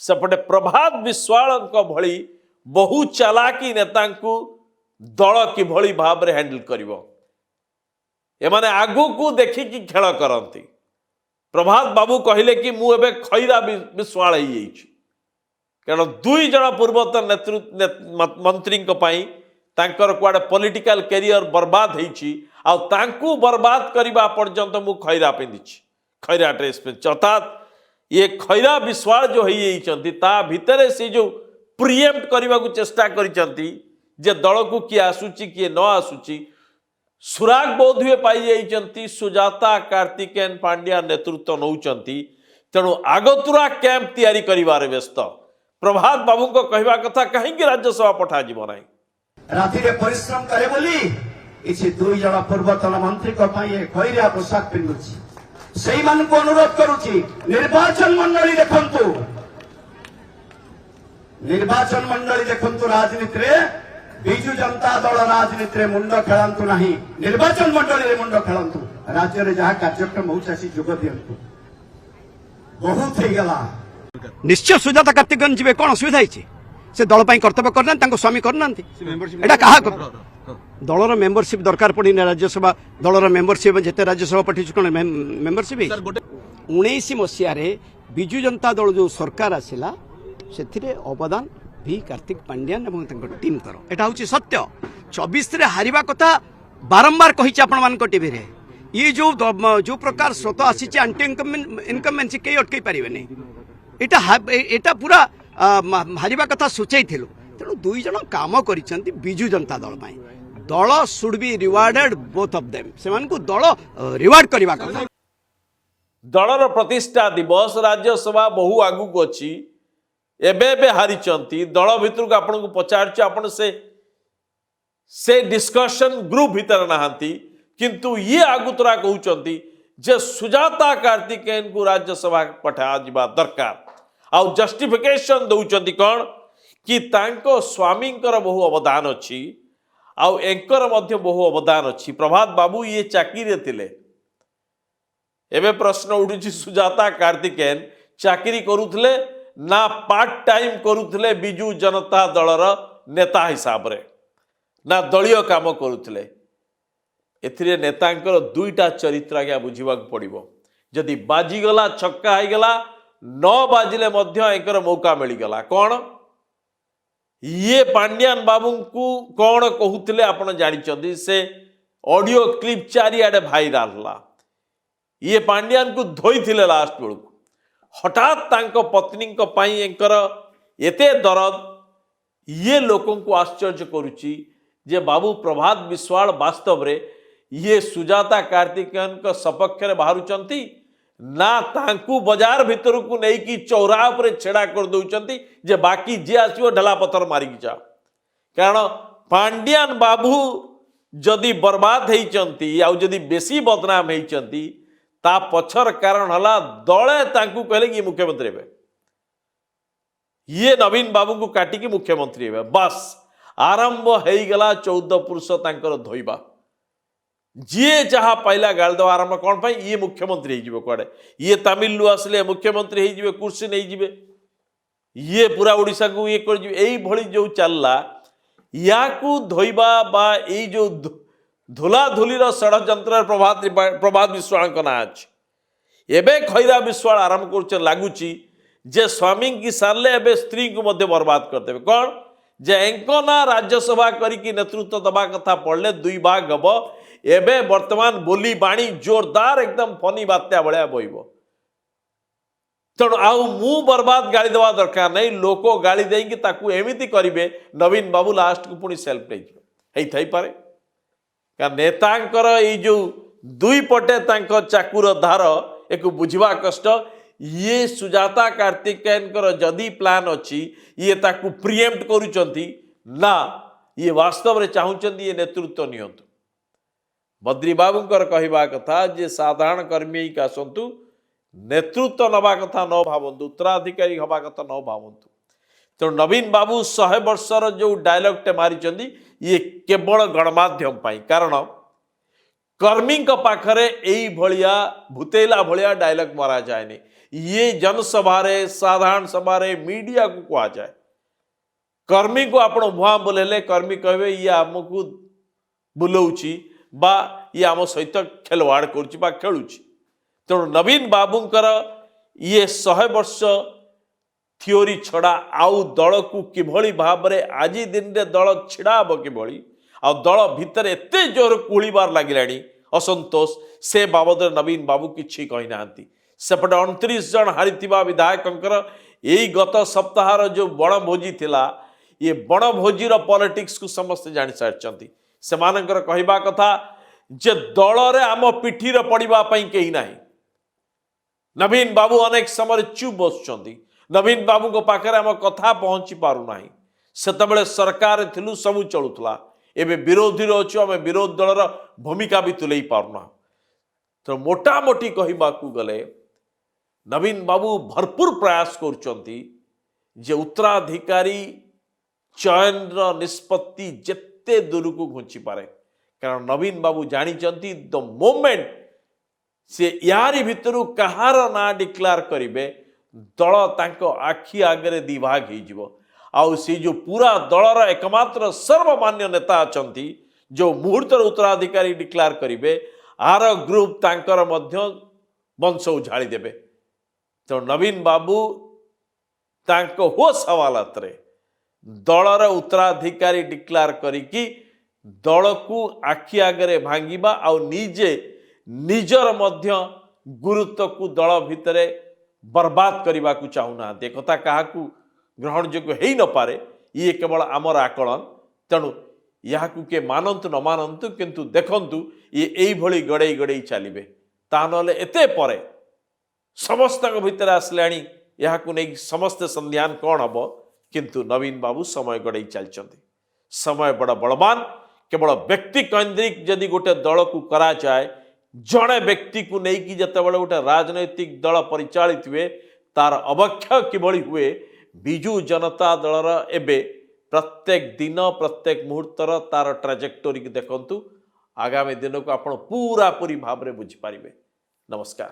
सेपटे प्रभात विश्वाल भली बहु चालाकी नेता दल किभली भाव में हैंडल करिवो एमाने आगु को देखिकी खेल करती। प्रभात बाबू कहले कि मु एबे खैरा विश्वाल कारण दुई जन पूर्वतन नेतृत्व मंत्री तांकर कुआडे पॉलिटिकल कैरियर बर्बाद होईछि आ तांकू बर्बाद करबा पर्यंत मु खैरा पिंदिछि खैरा ड्रेस पे अर्थात ये खैरा विश्वाल जो होईचंती ता भितरे से जो प्रिएम्प्ट करबा को चेष्टा करिसंती जे दल को किए आसुची किए न आसुची सुराग बोध हुए पाई जाइचंती सुजाता कार्तिकेयन पांड्या नेतृत्व नौचंती तेणु आगतुरा कैंप तैयारी करिवारे व्यस्त। प्रभात बाबू को कहवा कथा कहीं राज्यसभा पठा जीव ना राति रे परिश्रम करे बोली इछि दुई जण पूर्वतन मंत्री को पई खैरा पोशाक पिंदुछि सेही मान को अनुरोध करूछि निर्वाचन मंडली देखंतु राजनीति रे बिजु जनता दल राजनीति रे मुंड खेलंतु नहीं निर्वाचन मंडली रे मुंड खेलंतु राज्य रे जहा कार्यक्रम होउछि जोग दियंतु बहुत हे गला निश्चय सुजाता कार्तिकेयन जीवे कोन असुविधा हिची से दल पई कर्तव्य करना तांको स्वामी करना एटा कहा दलर मेंबरशिप दरकार पड़ी राज्यसभा दलर मेंबरशिप जेते राज्यसभा पठी कोन मेंबरशिप 19 मसिया रे बिजु जनता दल जो सरकार आसिला सेथिरे अवदान भी कार्तिक पांड्यान एवं टीम करो एटा होची सत्य 24 रे हारिबा कथा बारंबार कहिछि आपण मान को टीवी रे ये जो प्रकार स्रोत आसी एंटी इनकमेंसी के अटकई पारे नहीं एटा पूरा हारिबा कथा सूचाई थिलु तेणु दुई जन काम करिसंती बिजु जनता दल पाई दल should be rewarded both of them सेमान को दल रिवार्ड करबा कथा दलर प्रतिष्ठा दिवस राज्यसभा बहु आगु को अछि एबे हारिचंती दल भितर को आपन को पचारछ आपन से डिस्कशन ग्रुप भीतर नहांती किंतु ये आगुतरा कहउचंती जे सुजाता कार्तिकेयन को राज्यसभा पठा जिबा दरकार आ जस्टिफिकेशन दउचंती कोन कि तांको स्वामींकर बहु अवदान अछि आ एंकर मध्य बहु अवदान अछि। प्रभात बाबू ये चाकरी थिले एबे प्रश्न उठुछि सुजाता कार्तिकेयन चाकरी करूथले ना पार्ट टाइम करूथले बिजु जनता दलर नेता हिसाब रे ना दलीय काम करूथले एथिरे नेतांकर दुईटा चरित्र आज्ञा बुझीबा पड़िबो जदि बाजीगला छक्का होईगला न बाजिले मध्य एकर मौका मिलीगला कौन ये पांड्यान बाबू को कौन कहूले आपण जानिचंदी से ऑडियो क्लिप चारिआडे भाइराल हला ये पांड्यान को धोईथिले लास्ट बेलू हठात तांको पत्नी को पाई एंकर एते दरद ये लोकों को आश्चर्य करुची जे बाबू प्रभात विश्वाल वास्तव रे ये सुजाता कार्तिकेयन को सपक्ष रे बाहरुचंती ना तांकू बाजार भीतर को नहीं कि चौराहा पर छेड़ा कर दउचंती जे बाकी जे आसीओ ढला पत्थर मारिकी जा कारण पांड्यान बाबू जदि बर्बाद होइचंती आ जदि बेसी बदनाम होइचंती ता पछर कारण हला दले तांकू कहले कि मुख्यमंत्री हेबे ये नवीन बाबू को काटिकी मुख्यमंत्री हेबे बस आरंभ होईगला 14 पुरुष तांकर धोइबा जी जहाँ पाइला गाल दवा आरंभ कौन पाई ये मुख्यमंत्री हो कड़े ये तमिलु आसले मुख्यमंत्री हो कुर्सी नहीं जीवे ये पूरा ओडिशा को ये कर भली जो चलला या को धोइबा बा ये जो धुला धुलीर षड्यंत्र प्रभात विश्वाल ना अच्छे एबे खैरा विश्वाल आरंभ कर लगुच जे स्वामी की सारे एबे स्त्री को मध्य बर्बाद करदे कौन जे एंकना राज्यसभा करिकी नेतृत्व दबा कथा पड़ले दुई भाग हम एबे वर्तमान बोली बाणी जोरदार एकदम फनी बात्या भलिया बइबो तेणु आउ मु बर्बाद गाड़ी देवा दरकार नहीं लोक गाड़ी देकी ताकू एमिति करिवे नवीन बाबू लास्ट को पुणी सेल्फ नहीं थाई पारे का नेतांकर ये जो दुई पटे तांको चाकुर धार एक बुझवा कष्ट ये सुजाता कार्तिकेयन जदि प्लान अच्छी ये ताकू प्रिएम्प्ट करूचंती ना ये वास्तव रे चाहूचंती ये नेतृत्व नियंतु बद्री बाबूंकर कहवा कथा जे साधारण कर्मी का आसतु नेतृत्व नवा कथा न भावतु उत्तराधिकारी हवा कथा न भावतु तेणु नवीन बाबू 100 वर्षर जो डायलॉगटे मारी ये केवल गणमाध्यम पाई कारण कर्मी पाखरे यही भलिया भूतेला भलिया डायलॉग मरा जाए ये जनसभा साधारण सभा मीडिया को कहा जाए कर्मी को आपण भुआ बुलेले कर्मी कहे ये आमको बुलाऊँगी बा ये आम सहित खेलवाड़ करुच्ची खेलुची तेणु नवीन बाबूंकर ये 100 वर्ष थियोरी छड़ा आउ दल को किभली भाव में आज दिन रे दल छिड़ा हम किभली आ दल भितर एते जोर कुलिबार लगिलानी असंतोष से बाबद नवीन बाबू किछि कहि नांती सेपटे 29 जन हारिथिबा विधायकंकर एई गत सप्ताहर जो बणभोजी थिला ये बणभोजीर पॉलिटिक्स को समस्त जानि सारचंती सेमानंकर कहिबा कथा जे दल रे आम पिठीर पड़िबा पई केही नाही नवीन बाबू अनेक समय चुप बसुंट नवीन बाबू को पाखे आम कथा पहुंची पारु नाही सेतबेले सरकार थिलु सबु चलुतला एबे विरोधी अच्छु आम विरोधी दलर भूमिका भी तुले पारुना तो मोटामोटी कहवाकू गले नवीन बाबू भरपूर प्रयास करुचंती जे उत्तराधिकारी चयन निष्पत्ति जेते दूर को घुंची पारे कारण नवीन बाबू जानी द मोमेंट से यारी भितरु कहार ना डिक्लेयर करिवे दल तांको आखि आगरे दिभाग हो आउ सी जो पूरा दलर एकमात्र सर्वमान्य नेता अछंती जो मुहूर्तर उत्तराधिकारी डिक्लेयर करिवे आर ग्रुप तांकर मध्य वंश उझाड़ी देबे तो नवीन बाबू तांको होश हवालत रे दलर उत्तराधिकारी डिक्लेयर करिकी दल को आखि आगरे भांगिबा आउ निजे निजर मध्य गुरुत्व को दल भितरे बर्बाद करने को चाहूना कथा क्या ग्रहण योग्य हो न पारे ये केवल आमर आकलन तेणु यहाँ के मानतु न मानतु किंतु देखंतु ये यही भली गड़े गड़े चलिए ता नले एते परे समस्त भितर आसला यहाँ को नहीं समस्ते संध्यान कौन हम किंतु नवीन बाबू समय गड़े चलते समय बड़ा बलवान केवल व्यक्ति केन्द्रिक जदि गोटे दल को करा जाए जड़े व्यक्ति को लेकिन जिते बड़े गोटे राजनैतिक दल परिचालित हुए तार अवक्षय किभली हुए बिजु जनता दलर एबे प्रत्येक दिन प्रत्येक मुहूर्तर तार ट्राजेक्टोरी देखंतु आगामी दिन को आपण पूरा पूरी भाव में बुझी पारिबे। नमस्कार।